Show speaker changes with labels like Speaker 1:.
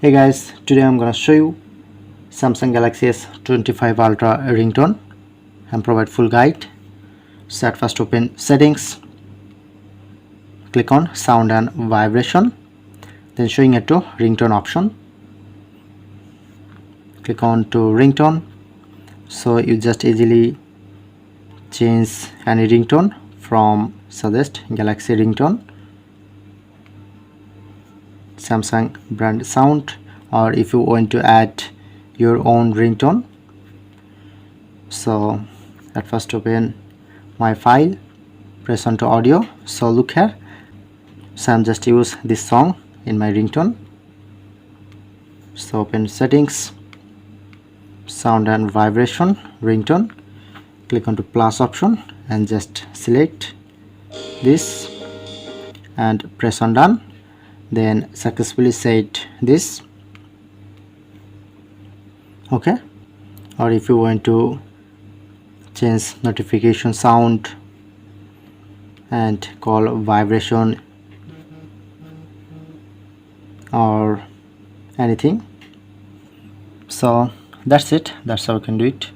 Speaker 1: Hey guys, today I'm gonna show you Samsung Galaxy S25 Ultra ringtone and provide full guide. So at first open settings, click on sound and vibration, then showing it to ringtone option. Click on to ringtone, so you just easily change any ringtone from suggest Galaxy ringtone, Samsung brand sound, or if you want to add your own ringtone. So at first open my file, press on to audio. So look here, so I'm just use this song in my ringtone. So open settings, sound and vibration, ringtone, click on to plus option and just select this and press on done. Then successfully set this. Okay, or if you want to change notification sound and call vibration or anything, so that's it. That's how you can do it.